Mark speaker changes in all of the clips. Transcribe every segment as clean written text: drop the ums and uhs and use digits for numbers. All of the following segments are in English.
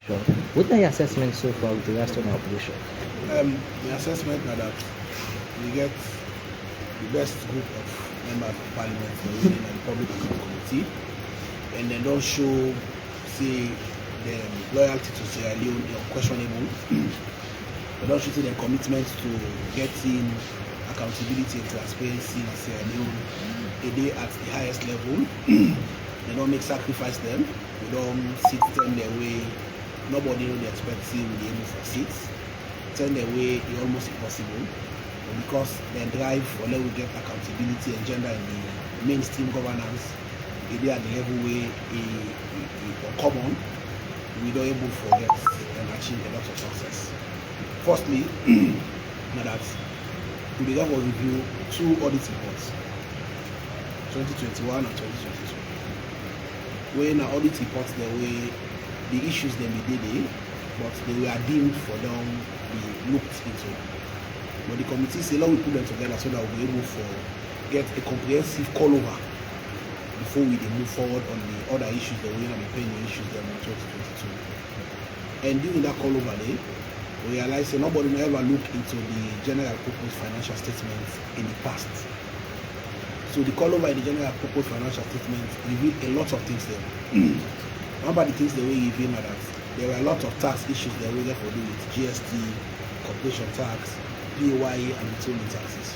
Speaker 1: Sure. What are your assessments so far with regards to the operation?
Speaker 2: The assessment now that we get the best group of members of parliament for the Public Account Committee, and they don't show, say, their loyalty to Sierra Leone unquestionable. They don't show their commitment to getting accountability and transparency in Sierra Leone a day at the highest level. They don't make sacrifice them. We don't sit them their way. Nobody know they expect to will be able to succeed. Turn their way is almost impossible. But because they drive for let we get accountability and gender in the mainstream governance, they are at the level where common, we don't able to forget and achieve a lot of success. Firstly, now that we began to review 2 audit reports, 2021 and 2022. When our audit reports the way the issues they be did, but they were deemed for them be looked into. But the committee say, let we put them together so that we'll be able to get a comprehensive call over before we move forward on the other issues that we're going to be paying the issues them in 2022. And during that call over day, we realized that nobody will ever look into the general purpose financial statements in the past. So the call over in the general purpose financial statements revealed a lot of things there. One of the things the way you feel that there were a lot of tax issues that we have to do with GST, corporation tax, PAYE, and withholding taxes.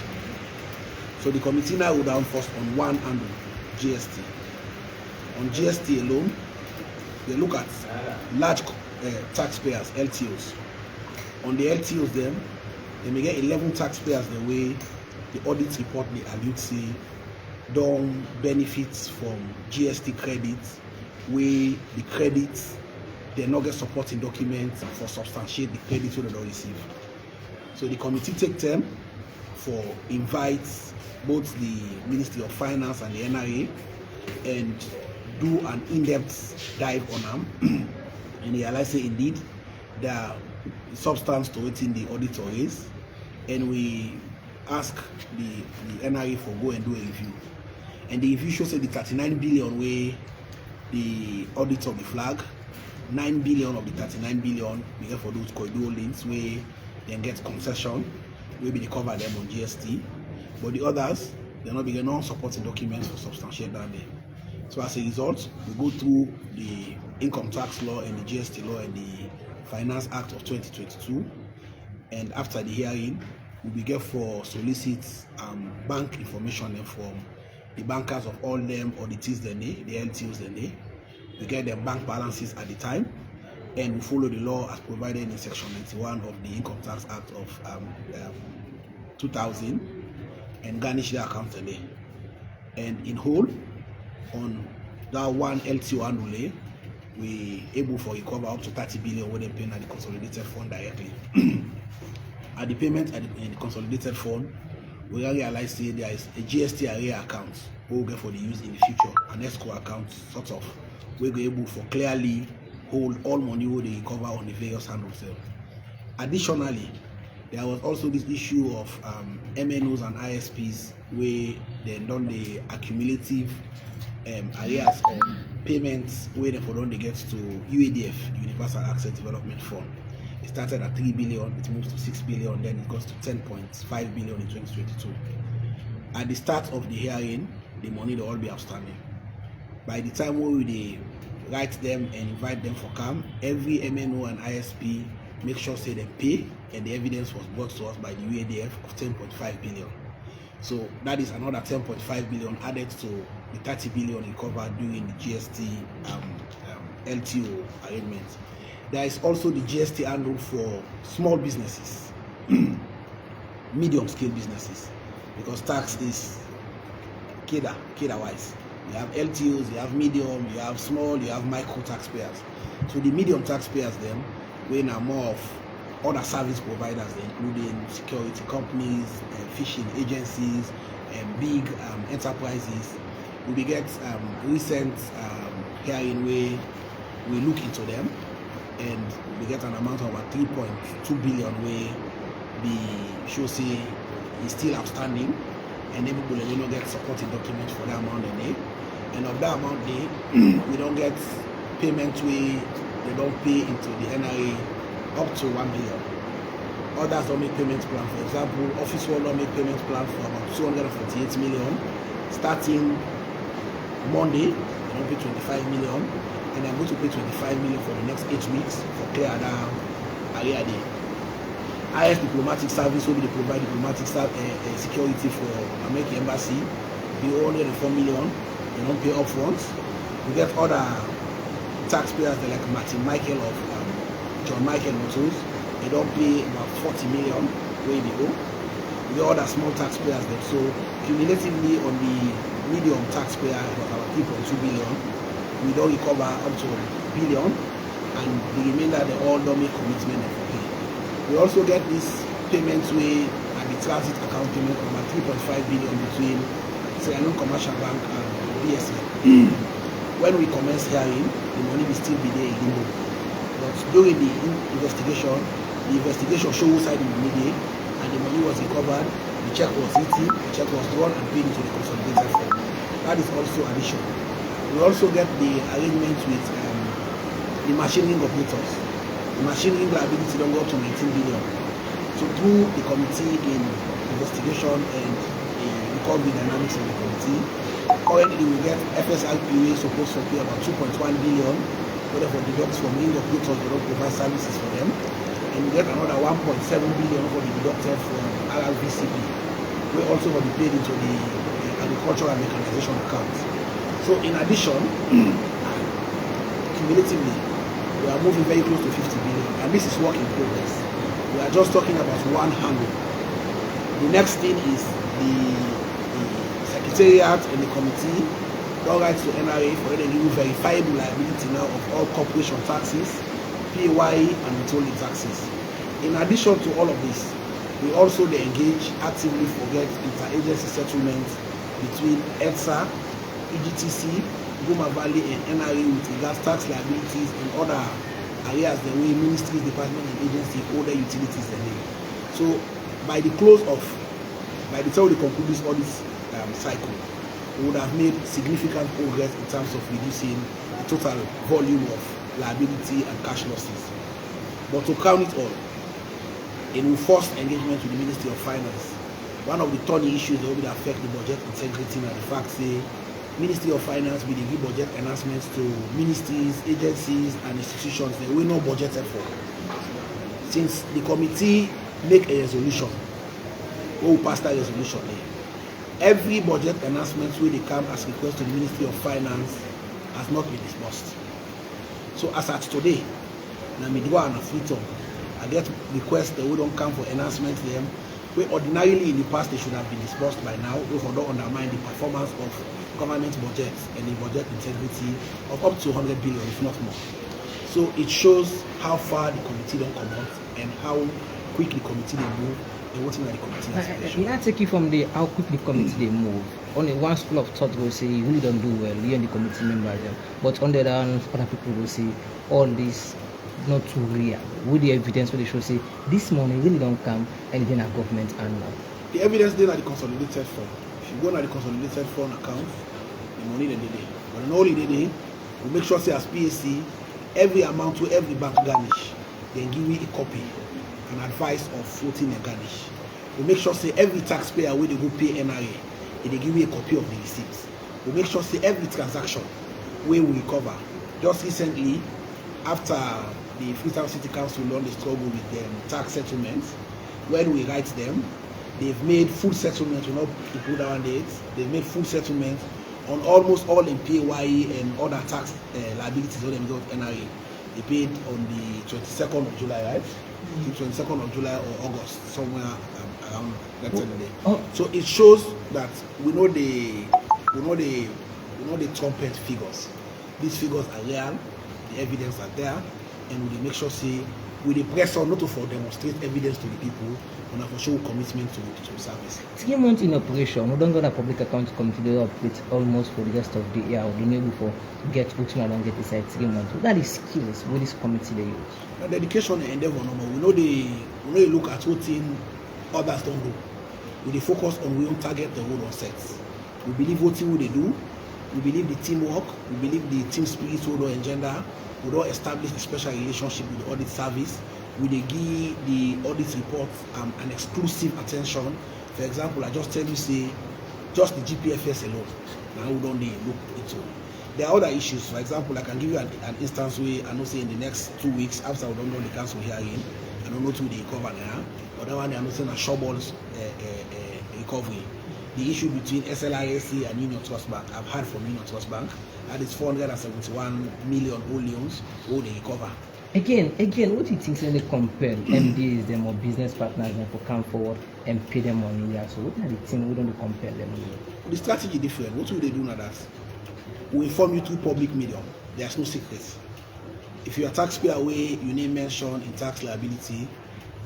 Speaker 2: So the committee now would have first on one handle, GST. On GST alone, they look at large taxpayers, LTOs. On the LTOs, then they may get 11 taxpayers the way the audit report they allude say don't benefit from GST credits, where the credits they not get supporting documents for substantiate the credits they don't receive. So the committee take time for invites both the Ministry of Finance and the NRA and do an in-depth dive on them. And they realize say indeed the substance to it in the auditor is, and we ask the NRA for go and do a review. And the review shows that the 39 billion way the auditor the flag, 9 billion of the 39 billion we get for those corridor links where they get concession, maybe they cover them on GST, but the others they're not being non-supporting documents for substantiate that day. So as a result, we go through the income tax law and the GST law and the Finance Act of 2022, and after the hearing, we begin for solicit bank information from the bankers of all them auditees the LTOs we get their bank balances at the time, and we follow the law as provided in section 91 of the Income Tax Act of 2000 and garnish their account today. And in whole, on that one LTO annually, we able for recover up to 30 billion when they pay at the consolidated fund directly. At the payment in the consolidated fund, we realize say there is a GST area account we will get for the use in the future, an escrow account sort of we be able for clearly hold all money we they recover on the various handles. Additionally, there was also this issue of MNOs and ISPs where they done the accumulative areas of payments where they for done they get to UADF, Universal Access Development Fund. It started at 3 billion, it moves to 6 billion, then it goes to 10.5 billion in 2022. At the start of the hearing, the money will all be outstanding. By the time we write them and invite them for CAM, every MNO and ISP make sure say they pay, and the evidence was brought to us by the UADF of 10.5 billion. So that is another 10.5 billion added to the 30 billion recovered during the GST LTO arrangement. There is also the GST handle for small businesses, medium scale businesses, because tax is KEDA wise. You have LTOs, you have medium, you have small, you have micro taxpayers. So the medium taxpayers then, when are more of other service providers, including security companies, fishing agencies, and big enterprises. We get recent hearing where we look into them, and we get an amount of about 3.2 billion where the show say is still outstanding, and then people will not get supporting documents for that amount a day. And of that amount day, we don't get payment where they don't pay into the NRA up to 1 million. Others don't make payment plan. For example, Office World don't make payment plan for about 248 million. Starting Monday, they don't pay 25 million, and they're going to pay 25 million for the next 8 weeks for clear down area day. IS diplomatic service will be the provide diplomatic security for American embassy. They only 4 million. They don't pay upfront. We get other taxpayers like Martin Michael of John Michael Motors. They don't pay about 40 million way they owe. The other small taxpayers there. So cumulatively on the medium taxpayer was about 3.2 billion. We don't recover up to $1 billion, and the remainder they all don't make commitment for pay. We also get this payments way at the transit account payment of about 3.5 billion between Sierra Leone Commercial Bank and BSL. When we commence hearing, the money will still be there in limbo. But during the investigation shows side in the media, and the money was recovered, the check was written, the check was drawn and paid into the consolidated fund. That is also addition. We also get the arrangement with the machining operators. The machining liability don't go up to 19 billion. So through the committee in investigation and the recovery dynamics of the committee, currently we get FSRPA supposed to pay about 2.1 billion, whether for deducts from machining operators, they don't provide services for them. And we get another 1.7 billion for the deducted from RRVCP. We also will be paid into the agricultural mechanization account. So in addition, cumulatively, we are moving very close to 50 billion, and this is work in progress. We are just talking about one handle. The next thing is the Secretariat and the committee don't write to NRA for any new verifiable liability now of all corporation taxes, PAYE and withholding taxes. In addition to all of this, we also engage actively for get interagency settlements between EDSA, EGTC, Goma Valley and NRA with regards tax liabilities and other areas the way Ministries, Department and Agency owe their utilities the name. So by the time we conclude this audit cycle, we would have made significant progress in terms of reducing the total volume of liability and cash losses. But to count it all, in first engagement with the Ministry of Finance, one of the thorny issues that will affect the budget integrity and the fact say Ministry of Finance will give budget enhancements to ministries, agencies and institutions that we not budgeted for. Since the committee make a resolution, we will pass that resolution there. Every budget enhancement will come as request to the Ministry of Finance has not been disbursed. So as at today, na midwa and freedom, I get requests that we don't come for enhancements them. Where ordinarily in the past they should have been disbursed by now, those who don't undermine the performance of government budgets and the budget integrity of up to 100 billion, if not more. So it shows how far the committee don't come out and how quick the committee they move and what the committee has.
Speaker 1: May I take you from the how quickly the committee they move? Only one school of thought will say you really don't do well, you and the committee members, but on the other hand, other people will say all this not too real. With the evidence where they should say this money really don't come and then our government and now.
Speaker 2: The evidence then at the consolidated fund. If you go on the consolidated fund account, the money then they. But in all the day, we make sure say as PAC, every amount to every bank garnish, then give me a copy, an advice of floating a garnish. We make sure say every taxpayer where they go pay NRA, they give me a copy of the receipts. We make sure say every transaction where we recover. Just recently, after the Freetown City Council learned the struggle with them tax settlements, when we write them, they've made full settlements, we not to put down dates, they've made full settlements on almost all in PAYE and other tax liabilities of NRA. They paid on the 22nd of July, right? The 22nd of July or August, somewhere around that time of day. So it shows that we know the trumpet figures. These figures are real, the evidence are there, and we make sure say we the press on not to for demonstrate evidence to the people and for show commitment to service.
Speaker 1: 3 months in operation, we don't go to public account committee they operate almost for the rest of the year or the year before get which one don't get inside 3 months. So that is skills with this committee they use. The
Speaker 2: dedication and endeavor no more. We know look at what thing others don't do. We focus on we own target the whole on sets. We believe what thing they do. We believe the teamwork, we believe the team spirit will engender, we don't establish a special relationship with the audit service. We dey give the audit report an exclusive attention. For example, I just tell you say just the GPFS alone, now we don't look into. There are other issues. For example, I can give you an instance where I know say in the next 2 weeks after we don't know the council hearing, I don't know to the cover now. But that one I know saying a Shawballs recovery. The issue between SLISC and Union Trust Bank, I've heard from Union Trust Bank, that is 471 million old loans, all they recover.
Speaker 1: Again, what do you think when they compel MDAs them or business partners them to come forward and pay them money? Yeah, so what are the things we don't compel them?
Speaker 2: The strategy different. What will they do now? That we inform you through public medium. There's no secrets. If you're a taxpayer away, your name mentioned in tax liability,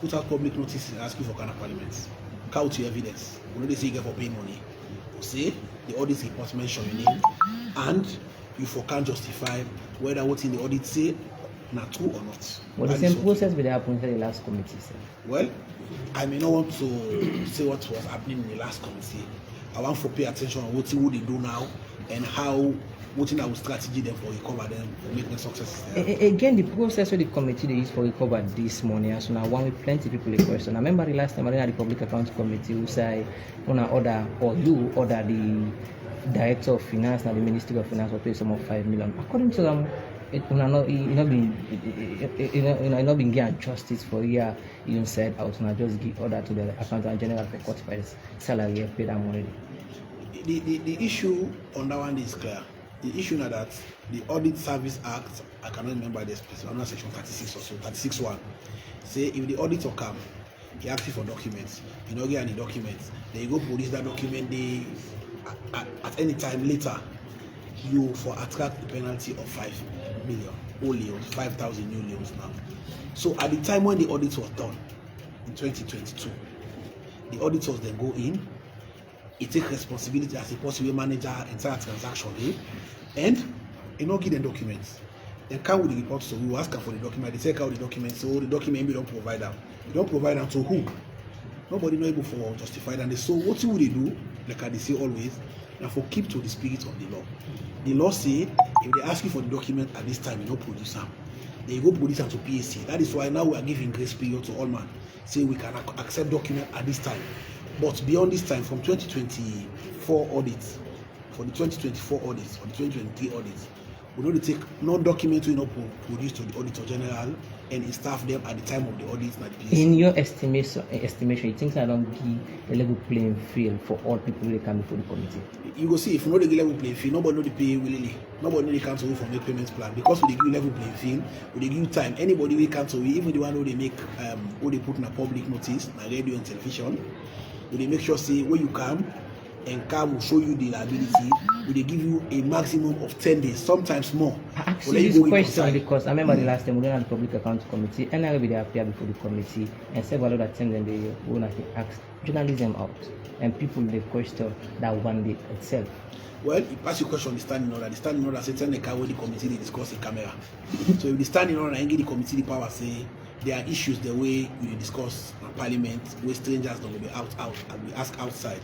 Speaker 2: put out public notice and ask you for kind of parliament. Count your evidence. We know they say you get for paying money. Say the audit report mention your name, and you for can justify whether what in the audit say not true or not.
Speaker 1: Well, the same process will happen in the last committee, sir.
Speaker 2: Well, I may not want to say what was happening in the last committee. I want to pay attention on what they do now and how what in our strategy then for recover them for making success.
Speaker 1: Again, the process of the committee they used for recover this morning, so now one with plenty of people a question. I remember the last time I had the public account committee who say on order or you order the director of finance and the Ministry of Finance will pay some of 5 million. According to them, it not been given justice for a year. You said I was not just give order to the accountant general for cut by salary and pay that money.
Speaker 2: The issue on that one is clear. The issue now that the Audit Service Act, I cannot remember the specific, I'm not section 36 or so, 36(1), say if the auditor come, he asks you for documents, you don't get any documents, then you go produce that document, they at any time later, you for attract a penalty of 5 million old loans, 5,000 new loans now. So at the time when the audit was done in 2022, the auditors then go in, he take responsibility as a possible manager entire transaction, and he not give them documents. Then come with the report, so we will ask them for the document. They take out the documents, so the document we don't provide them. We don't provide them to who? Nobody not able for justify them. So what will they do? Like I say always, and for keep to the spirit of the law. The law say if they ask you for the document at this time, you don't produce them. Then you go produce them to PAC. That is why now we are giving grace period to all man. Say we can accept document at this time. But beyond this time, from 2024 audits, for the 2024 audits, or the 2023 audits, we know to take non-document we not produce to the Auditor General and staff them at the time of the audits.
Speaker 1: In your estimation, you think I don't give a level playing field for all people who come before the committee?
Speaker 2: You go see, if you know the level playing field, nobody know the pay willingly. Nobody know the council for make payments plan because we give you level playing field, we give you time. Anybody will cancel, even the one who they make, who they put in a public notice, na radio and television. They make sure say when you come and will show you the liability, they give you a maximum of 10 days, sometimes more.
Speaker 1: I asked you this question because I remember the last time we didn't have the public accounts committee and I will be there appear before the committee and several other times then they will ask journalism out and people they question that one day itself.
Speaker 2: Well, you pass your question on the standing order. The standing order says the car where the committee they discuss in camera. So if the standing order and give the committee the power say there are issues the way you discuss in Parliament where strangers don't will be out and we ask outside.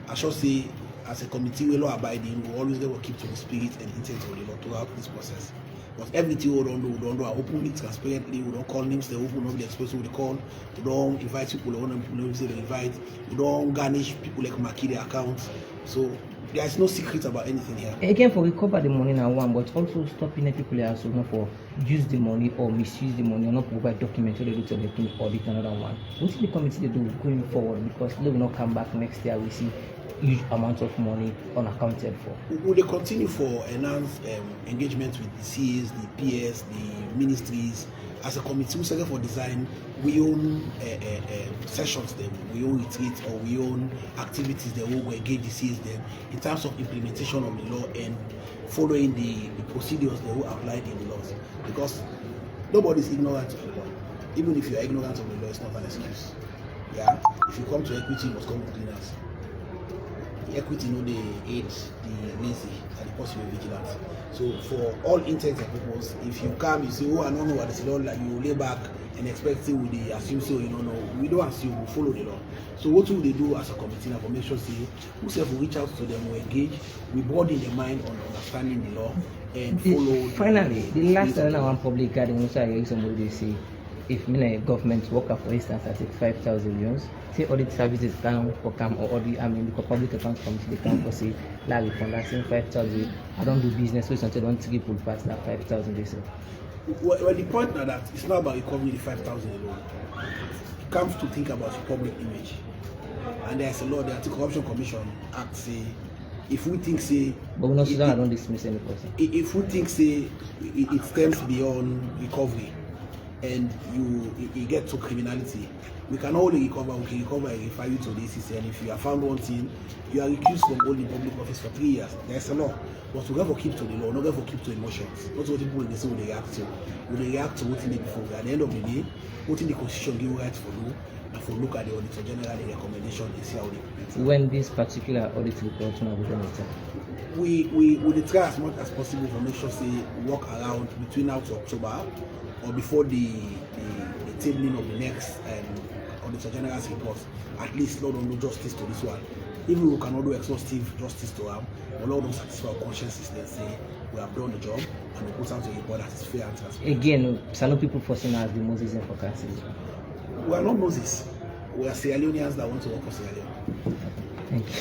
Speaker 2: I should say as a committee we law abiding, we always will keep to the spirit and intent of the law throughout this process. But everything we don't do openly, transparently, we don't call names, they open up the expression we call, we don't invite people, we don't say they invite, we don't garnish people like market their accounts. So there is no secret about anything here.
Speaker 1: Again, for recover the money now one, but also stopping people also not for use the money or misuse the money or not provide documents so they do to the audit another one. What is the committee they do going forward? Because they will not come back next year, we see huge amounts of money unaccounted for.
Speaker 2: Will they continue for enhanced engagement with the CAs, the PS, the ministries? As a committee, we second for design, we own sessions them, we own retreats or we own activities that will engage the CAs them in terms of implementation of the law and following the procedures that will apply in the laws. Because nobody is ignorant of the law. Even if you are ignorant of the law, it's not an excuse. Yeah, if you come to equity, you must come with cleaners. Equity know they aid the lazy and the possible vigilant. So for all intents and purposes, if you come, you say, oh, I don't know what is the law, like you lay back and expect with the assume so you don't know. We don't assume, we follow the law. So what will they do as a committee now for make sure say whoever will reach out to them, will engage, we broaden their mind on understanding the law and follow.
Speaker 1: Finally, the last time I want public garden, also I hear somebody they say, if a government worker, for instance, I take 5,000 euros, say audit services can for come or audit, the public accounts committee they can for say, like from that same 5,000, I don't do business, so until don't triple past that 5,000 they say.
Speaker 2: Well, the point now that it's not about recovering the 5,000 alone. It comes to think about the public image. And there's a law, the Anti-Corruption Commission Act say, if we think say,
Speaker 1: but we don't dismiss any person.
Speaker 2: If we think say it stems beyond recovery and you get to criminality, we can only recover. We can recover and refer you to the ACC. And if you are found wanting, you are recused from holding public office for 3 years. There's a law, but we never keep to the law, not ever keep to emotions. Not what people they say they react to. We react to what they before. At the end of the day, what in the constitution give rights for you. And for look at the Auditor General, the recommendation is see how they implement it.
Speaker 1: When this particular audit report will be done,
Speaker 2: we try as much as possible to make sure say work around between now to October or before the tabling of the next Auditor General's report. At least Lord don't do justice to this one. Even we cannot do exhaustive justice to them, but Lord don't satisfy our consciences. Then say we have done the job and we put out a report that is fair and transparent.
Speaker 1: Again, some people forcing us the Moses and forecasting.
Speaker 2: We are not Moses. We are Sierra Leoneans that want to work for Sierra Leone.
Speaker 1: Thank you.